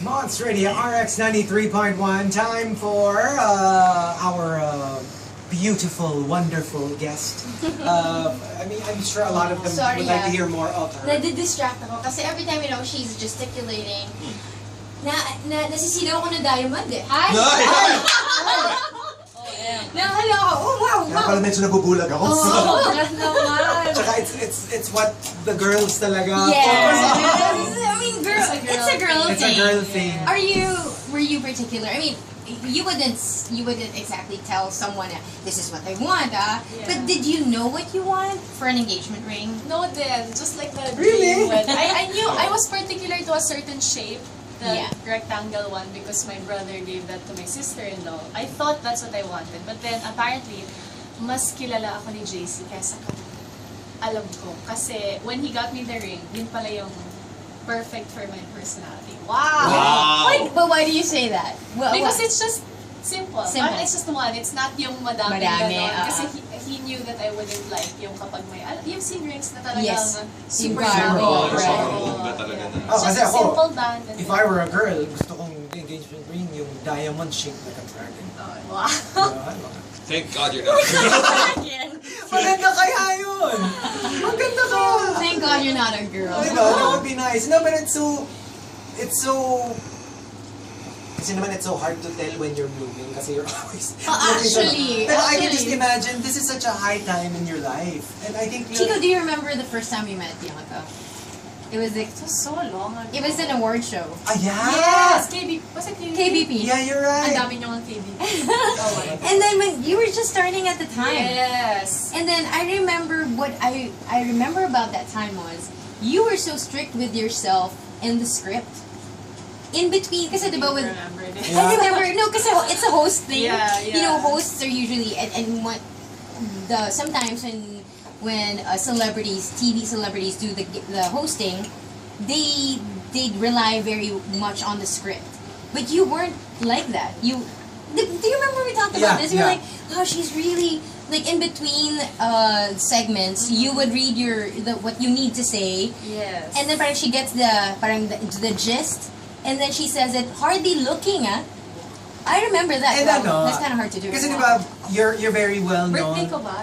Monster Radio RX 93.1. Time for our beautiful, wonderful guest. I'm sure a lot of them would like to hear more of her. Nadidistract ako kasi every time, she's gesticulating. Nasisilaw ako na diamond eh. Hi! Nahala ako. Oh, wow! Kaya pala medyo nabubulag ako. Oh, naman. Tsaka it's what the girls talaga. Yes. I mean, girl, it's a girl thing. It's a girl thing. Were you particular? I mean, you wouldn't exactly tell someone this is what I want, but did you know what you want for an engagement ring? No, then just like the Really? I knew I was particular to a certain shape, the rectangle one, because my brother gave that to my sister-in-law. I thought that's what I wanted, but then apparently mas kilala ako ni JC kaysa alam ko. Kasi when he got me the ring, yun pala yung perfect for my personality. Wow! But why do you say that? Well, because it's just simple. It's just one. It's not yung madami. Kasi he knew that I wouldn't like yung kapag may, yung sing rings na talagang super gold. Kasi ako, simple band. If I were a girl, gusto kong engagement ring yung diamond shaped like a dragon. Wow. Thank God you're not a girl. Maganda kaya yun! Maganda ka! Thank God you're not a girl. That would be nice. No, but it's so... Kasi naman it's so hard to tell when you're blooming kasi you're always... Actually. Pero I can just imagine, this is such a high time in your life. And I think... Chico, do you remember the first time you met Bianca? It was so long ago. It was an award show. Ah, yeah! Yes! Was it KBP? KBP. Yeah, you're right. Ang dami nyo ang KBP. And then when you were just starting at the time. Yes. And then I remember what I remember about that time was you were so strict with yourself in the script. In between, kasi diba with... I remember, no, kasi it's a host thing. Yeah. Hosts are usually, and what sometimes when celebrities, TV celebrities do the hosting, they rely very much on the script. But you weren't like that. Do you remember we talked about this? You were like, oh, she's really like in between segments. You would read what you need to say. Yes. And then parang she gets the gist, and then she says it hardly looking at. I remember that. And that's kind of hard to do. Kasi diba, you're very well known. Birthday ko ba?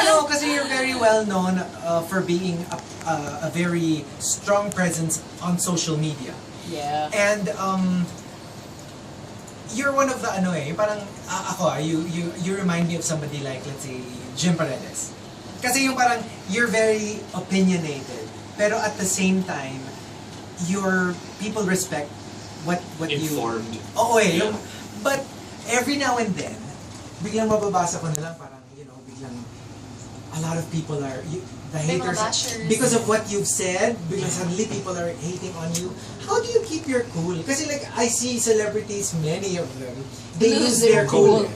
No, kasi you're very well known for being a very strong presence on social media. Yeah. And you're one of the parang ako you remind me of somebody like, let's say, Jim Paredes. Kasi yung parang you're very opinionated, pero at the same time your people respect what informed. you... Oo but every now and then, biglang mababasa ko na lang parang, biglang a lot of people are, the haters, because of what you've said, biglang suddenly people are hating on you. How do you keep your cool? Kasi like, I see celebrities, many of them, they lose their cool.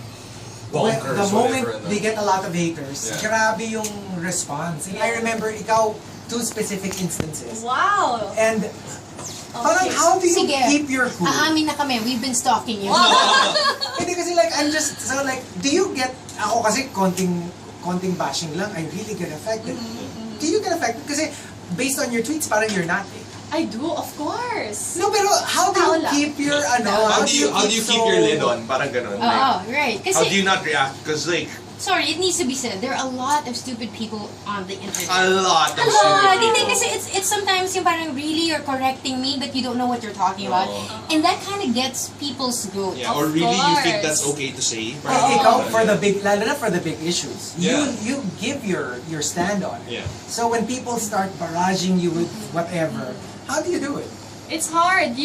The moment they get a lot of haters, grabe yung response. And I remember, ikaw, 2 specific instances. Wow! And parang, how do you keep your cool? Aamin na kami, we've been stalking you. Hindi kasi like, I'm just, so like, do you get, ako kasi konting bashing lang, I really get affected. Do you get affected? Kasi based on your tweets, parang you're not. I do, of course. No, pero how do you keep your, how do you keep your lid on? Parang ganun. Right. How do you not react? Because like, sorry, it needs to be said. There are a lot of stupid people on the internet. A lot of stupid people. Kasi it's sometimes yung parang really you're correcting me, but you don't know what you're talking about. And that kind of gets people's goat. Yeah, or really you think that's okay to say. Ikaw, for the big, lalo na for the big issues, you give your stand on it. Yeah. So when people start barraging you with whatever, how do you do it? It's hard.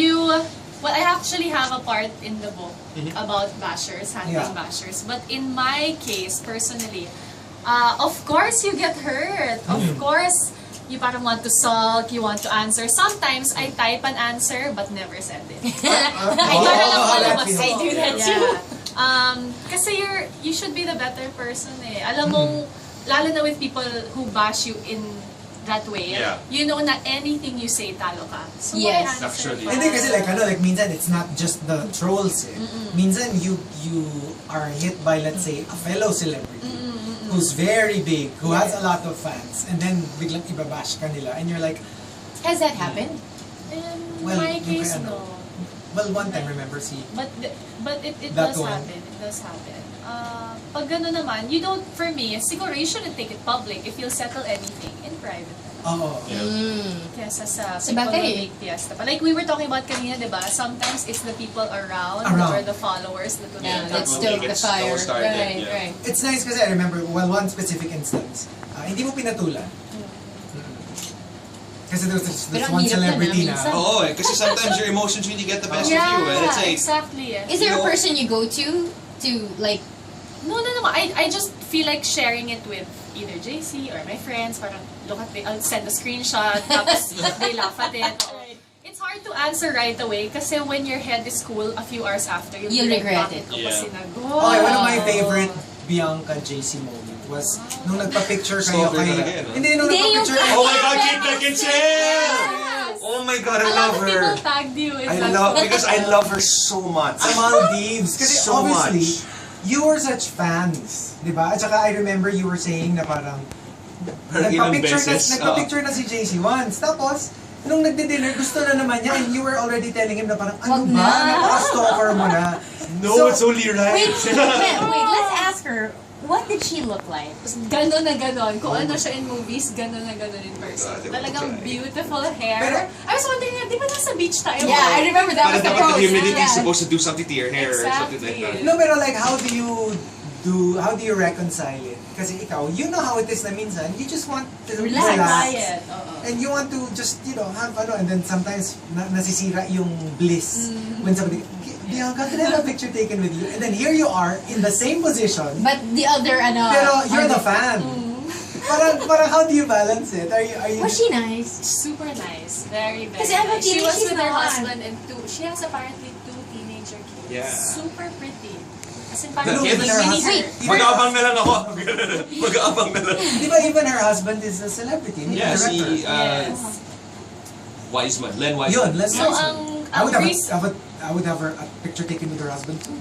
Well, I actually have a part in the book about bashers, handling bashers. But in my case, personally, of course you get hurt. Of course, you parang want to sulk, you want to answer. Sometimes I type an answer but never send it. I do that too. Kasi you should be the better person eh. Alam mong, lalo na with people who bash you in that way, you know na anything you say, talo ka. So yes. Actually. Hindi kasi like minsan it's not just the trolls eh. Minsan you are hit by, let's say, a fellow celebrity who's very big, who has a lot of fans, and then biglang ibabash ka nila, and you're like... Has that happened? In my case, no. Well, one time, remember, But it That does one. happen. It does happen. Pag gano'n naman, you don't, for me, siguro you shouldn't take it public if you'll settle anything in private. Oo. Kesa sa Sa people bagay. will make fiesta. But like we were talking about kanina, di ba? Sometimes it's the people around. Or the followers that will Yeah, make let's it. stoke the fire. started, Right, yeah. right. It's nice kasi I remember, well, one specific instance, hindi mo pinatulan. Kasi there was this Pero ang one hirap celebrity na, na, minsan. Oo kasi sometimes your emotions really get the best of you. And it's like, exactly. Is there a You know- person you go to like? No. I just feel like sharing it with either JC or my friends. Parang look at I'll send a screenshot. Tapos they laugh at it. It's hard to answer right away kasi when your head is cool, a few hours after, you'll You'll be like, regret bakit it. ko pa Yeah. sinagot? okay, one of my favorite Bianca JC moment was nung nagpa-picture kayo Stalker kay... talaga yan, no? Hindi, nung Hindi, nagpa-picture yung- kayo. oh my God, Kate Beckinsale! Yes! Oh my God, I A lot love of her. people tagged you in I that love photo. because I love her so much. Sa Maldives. Kasi So obviously, much. you were such fans. Di ba? At saka I remember you were saying na parang Parang ilang nagpa-picture beses. nagpa-picture na si JC once. Tapos, nung nagdi-dinner, gusto na naman niya and you were already telling him na parang, ano Wag ba? na. Napaka-stalker mo na. No, it's only right. Wait, let's ask her. What did she look like? Ganon na ganon. Kung ano siya in movies, ganon na ganon in person. God, Talagang okay. beautiful hair. Pero- I was wondering, di ba nasa beach tayo? Yeah, I remember that was Parang the dapat the post. humidity is Yeah. supposed to do something to your hair or something like that. Exactly. No, pero like, how do you reconcile it? Kasi ikaw, you know how it is na minsan, you just want to Relax. Quiet. Oo. And you want to just, have and then sometimes nasisira yung bliss when somebody, Bianca, can I have a picture taken with you? And then here you are in the same position, But the other, pero you're the fan. Parang how do you balance it? Are you? Was she nice? Super nice. Very, very Kasi I'm a nice. She teenage, was she's with her not. husband and she has apparently 2 teenager kids. Yeah. Super pretty. As in, The parang kids? mini her. Mag-aabang na lang ako. Mag-aabang na lang. Di ba even her husband is a celebrity? Yeah, director. si Yes. Wiseman, Len Wiseman. Yun, let's So, I would ang I would have a picture taken with her husband too.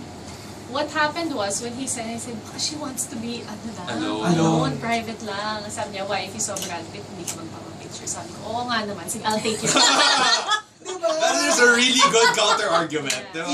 what happened was, when he said, I said, baka she wants to be, Alone. private lang. Sabi niya, why, if you saw Brad Pitt, hindi ka magpapapicture. Sabi ko, oo nga naman, sige, I'll take it. That is a really good counter-argument. Diba?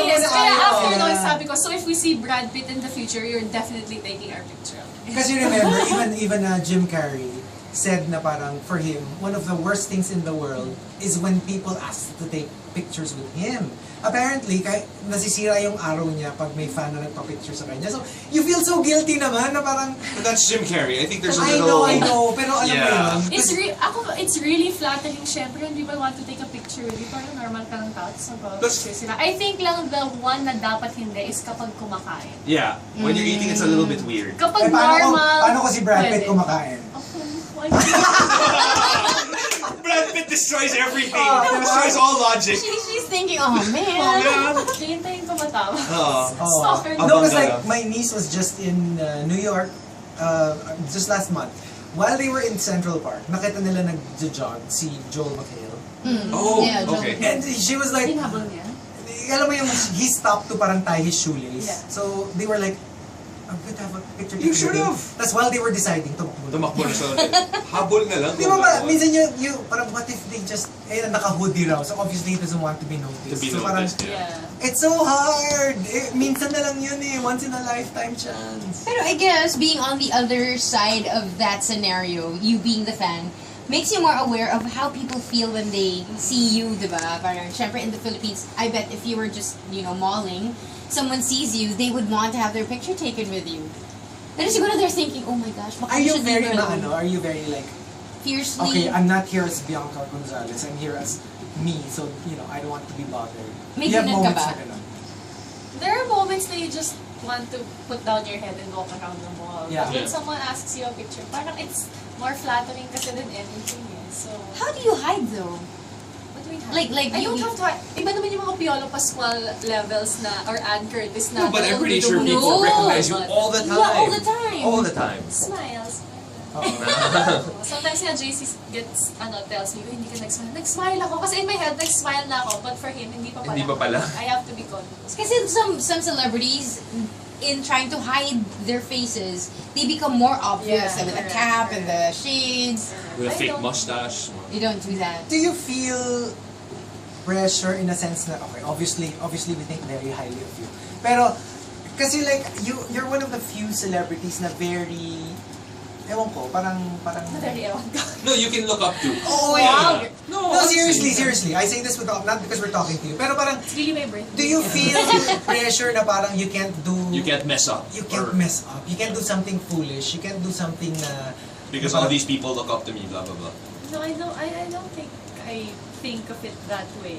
Yes, kaya ayaw. after noon, sabi ko, so if we see Brad Pitt in the future, you're definitely taking our picture. Because you remember, even Jim Carrey said na parang for him, one of the worst things in the world is when people ask to take pictures with him. Apparently, nasisira yung araw niya pag may fan na nagpa-picture sa kanya. So, you feel so guilty naman na parang, But that's Jim Carrey. I think there's a I little... know, pero alam mo Yeah. yun. It's really flattering, syempre, when people want to take a picture with you, parang normal ka ng tao, so picture sila. I think lang the one na dapat hindi is kapag kumakain. Yeah, when you're eating, it's a little bit weird. Kapag paano normal, ko si Brad Pitt pwede. kumakain? Why? Brad Pitt destroys everything. Oh, diba? Destroys all logic. She's thinking, oh man. Hintayin ko matama. Oh. Stalker. No, because Abang like my niece was just in New York just last month. While they were in Central Park, nakita nila nag-jog si Joel McHale. Oh, Yeah, okay. And she was like, Hinabol niya. alam mo yung he stopped to parang tie his shoelace. Yeah. So they were like, I'm going to have a picture. You taken with should him. have. That's while they were deciding to Tumakbo na sa habol na lang. Di ba ba, minsan you, parang what if they just, naka-hoodie raw, so obviously he doesn't want to be noticed. To be so parang, noticed, yeah. Yeah. it's so hard! Minsan na lang yun once in a lifetime chance. Pero I guess being on the other side of that scenario, you being the fan, makes you more aware of how people feel when they see you, diba? Parang, syempre in the Philippines, I bet if you were just, malling, someone sees you, they would want to have their picture taken with you. Then siguro they're thinking, oh my gosh, baka Are you should very, leave her alone. are you very like, Fiercely. okay, I'm not here as Bianca Gonzalez, I'm here as me, so, I don't want to be bothered. May You have ganun ka moments ba? na ganun. There are moments that you just want to put down your head and walk around the mall. Yeah. But when Yeah. someone asks you a picture, parang it's more flattering kasi than anything. So, How do you hide though? what do we have? Like I don't you- have to hide. Iba naman yung mga Piolo Pascual levels na, or Ann Curtis na. No, but I'm pretty dudu- sure people No, recognize you but- all the time. Yeah, all the time. All the time. Smiles. Oo. Sometimes nga JC tells me, hindi ka nag-smile. Nag-smile ako. Kasi in my head, nag-smile na ako. But for him, hindi pa pala. Hindi pa pala. I have to be conscious. Kasi some celebrities, in trying to hide their faces, they become more obvious Yeah, with the correct, cap and the correct. shades. With a I fake don't- mustache. You don't do that. Do you feel pressure in a sense na, okay, obviously we think very highly of you. Pero, kasi like, you're one of the few celebrities na very, ewan ko, parang... Very ewan ko. No, you can look up to. Oh, Wow. yeah. No, seriously. I say this not because we're talking to you. Pero parang, It's really my brain. do you feel pressure na parang you can't do... You can't mess up. You can't mess up. You can't do something foolish. You can't do something na... Because all these people look up to me, blah, blah, blah. No, I don't think I think of it that way.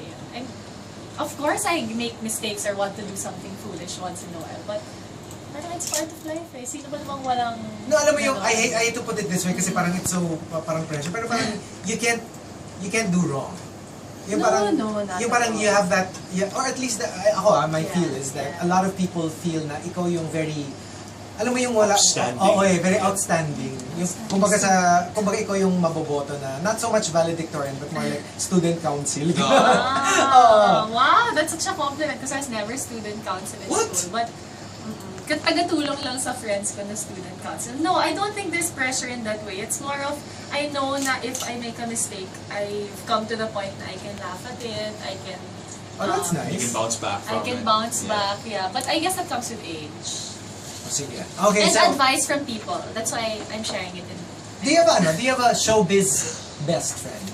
Of course, I make mistakes or want to do something foolish once in a while, but parang it's part of life eh. Sino ba namang walang... No, alam mo yung, I hate to put it this way kasi parang it's so, parang pressure. Pero parang, you can't do wrong. Yung parang, not yung at parang all. you have that, or at least, my feel is that a lot of people feel na ikaw yung very, alam mo yung wala, Outstanding. very outstanding. Yung, kumbaga ikaw yung maboboto na, not so much valedictorian, but more like student council. Wow, that's such a compliment because I was never student council in school. But, tagatulong lang sa friends ko na student council. No, I don't think there's pressure in that way. It's more of, I know na if I make a mistake, I've come to the point na I can laugh at it, I can... Oh, that's nice. You can bounce back from I can it. bounce back, yeah. But I guess that comes with age. Sige. Okay, And so, advice from people. That's why I'm sharing it in... do you have a showbiz best friend?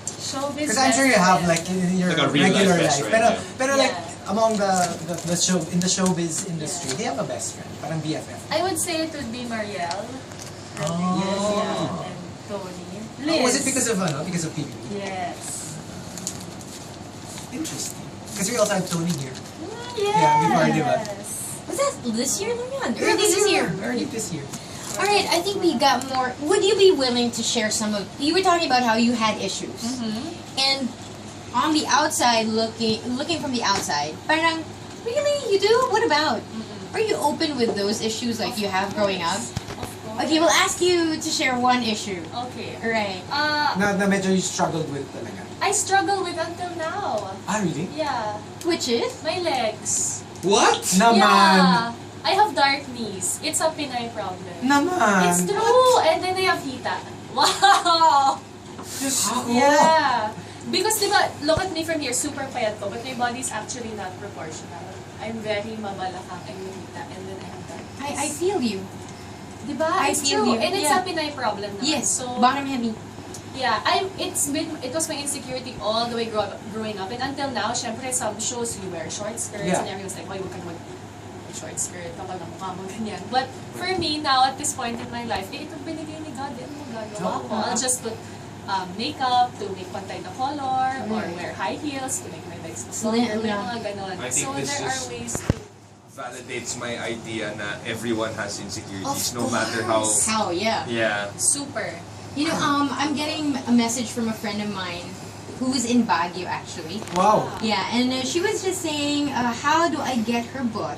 Showbiz. Because I'm sure you have like in your Like a real regular life best life. friend, Pero Yeah. like among the show in the showbiz industry, do you have a best friend? Parang BFF. I would say it would be Marielle. Oh. Yeah, and Tony. Liz. Was it because of PBB? Yes. Interesting. Because we also have Tony here. Yes. Yeah, before, diba? Was that this year, Lumian? Early this year. Early this year. Alright, I think we got more. Would you be willing to share some of... You were talking about how you had issues. And on the outside, looking from the outside, parang, really? You do? What about? Are you open with those issues like you have growing up? Of course. Okay, we'll ask you to share one issue. Okay. Right. Na medyo you struggled with talaga. I struggle with until now. Ah, really? Yeah. Which is? My legs. What? Naman! Yeah. I have dark knees. It's a Pinay problem. Naman! It's true! And then I have hita. Wow! Ako. Yeah. Because diba, look at me from here, super payat ko, but my body is actually not proportional. I'm very mabalakang and hita, and then I have dark knees. I feel you. Diba? I It's feel true. you. And it's Yeah. a Pinay problem naman. Yes. So, Bottom heavy. yeah, it was my insecurity all the way growing up. And until now, syempre, some shows you wear short skirts Yeah. and everyone's like, why huwag ka naman short skirt kapag ang mukha mo ganyan. But for me, now, at this point in my life, ito binigay ni God, ano mo gagawa ko? I'll just put makeup to make pantay na color, or wear high heels to make my legs longer, may mga ganon. I think So this there are is- ways to... Validates my idea na everyone has insecurities, Of no matter how... course. How, yeah. Yeah. Super. You know, I'm getting a message from a friend of mine who's in Baguio, actually. Wow. Yeah, and she was just saying, how do I get her book?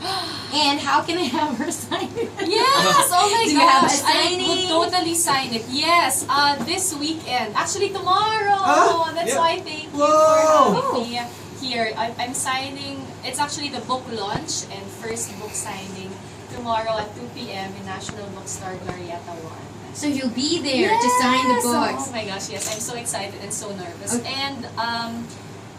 And how can I have her sign it? Yes! Oh my Do you have a gosh! I signing? would totally sign it. Yes! This weekend. Actually, tomorrow! Ah, That's yeah. why thank you Wow. for having me here. I'm signing, it's actually the book launch and first book signing tomorrow at 2 p.m. in National Bookstore Glorieta 1. So you'll be there to sign the Yes! books. Oh my gosh, yes. I'm so excited and so nervous. Okay. And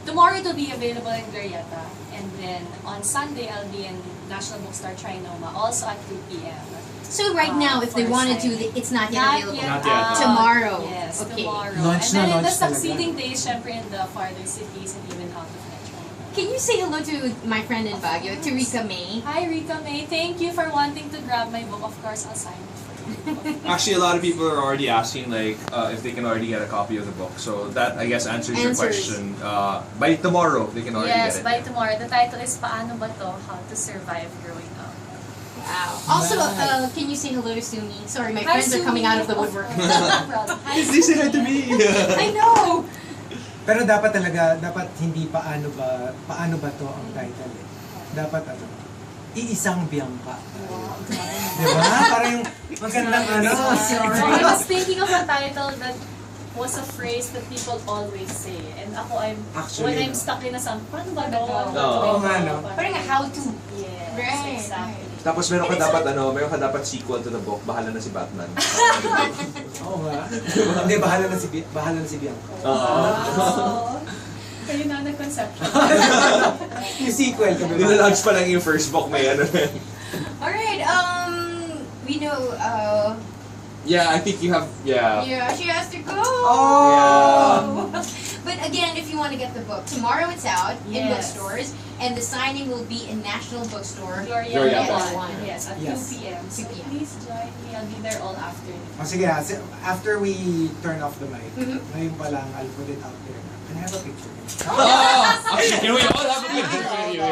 tomorrow it will be available in Glorieta. And then on Sunday, I'll be in National Bookstore Trinoma, also at 2 p.m. So right now, if they for wanted to, signing. it's not yet Not available. yet Not yet. out. Tomorrow. Yes, Okay. tomorrow. Launch and then na in the launch talaga. succeeding days, syempre in the farther cities and even out of Metro. Can you say hello to my friend in Baguio, to Rika May? Hi, Rika May. Thank you for wanting to grab my book. Of course, I'll sign it for you. Actually, a lot of people are already asking like if they can already get a copy of the book. So that I guess answers your Answers. question. By tomorrow, they can already Yes, get it. by tomorrow. The title is Paano Ba To? How to Survive Growing Up. Wow. Also, can you say hello to Sumi? Sorry, my Hi, friends are coming out of the Sumi. woodwork. No problem. Hi, Please say hi to me. I know! Pero dapat hindi paano ba to ang title eh. Dapat iisang Bianca. Diba? Parang yung magandang So I was thinking of a title that was a phrase that people always say. And ako, Actually, when I'm no. stuck in a song, paano ba to? Oo nga, no? Parang a how-to. Yes, Right, exactly. Tapos meron ka dapat sequel to the book, bahala na si Batman. Oo nga. Hindi, bahala na si Bianca. Oo. Kayo na nag-conception. Yung sequel. Nilalaunch pa lang yung first book, may ano rin. Alright, we know, Yeah, I think you have, yeah. yeah, she has to go. Oh! But again, if you want to get the book, tomorrow it's out in Yes. bookstores, and the signing will be in National Bookstore. Gloria Gloria One. Yes, at Yes. 2 p.m. So 2 p.m. please join me. I'll be there all afternoon. Oh, sige na. After we turn off the mic, Mhm. ngayon pa lang, I'll put it out there. Can I have a picture? Oh, actually, can we all have a picture with you?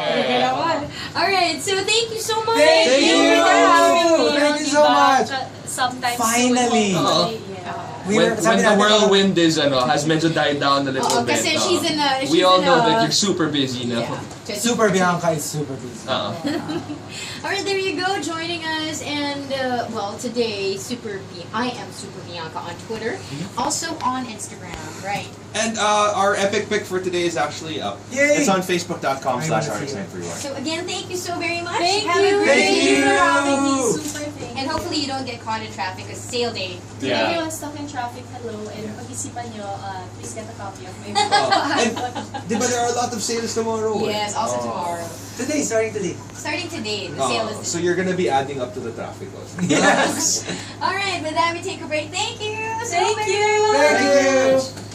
Alright, so thank you so much. Thank you. for having me. Thank I'll you be so back, much. Sometime Finally. soon. Oo. Yeah. When the whirlwind is, has medyo died down a little Oo, bit. kasi she's in a... we all know that you're super busy now. Yeah. Super Bianca is super busy. Alright, there you go, joining us, and well, today, I am Super Bianca on Twitter, also on Instagram, right? And our epic pick for today is actually up. Yay! It's on facebook.com/artist931. So again, thank you so very much. Thank Have you. a great Thank day. you. for having me. Super thank And you. hopefully you don't get caught in traffic, because sale day. To Yeah. everyone stuck in traffic, hello. And pag-isipan nyo, please get a copy of my And book. di ba there are a lot of sales tomorrow? Yes, also tomorrow. Today, starting today. Starting today, the sale is So you're gonna be adding up to the traffic also. Yes! Alright, with that we take a break. Thank you so Thank very you. much. Thank you!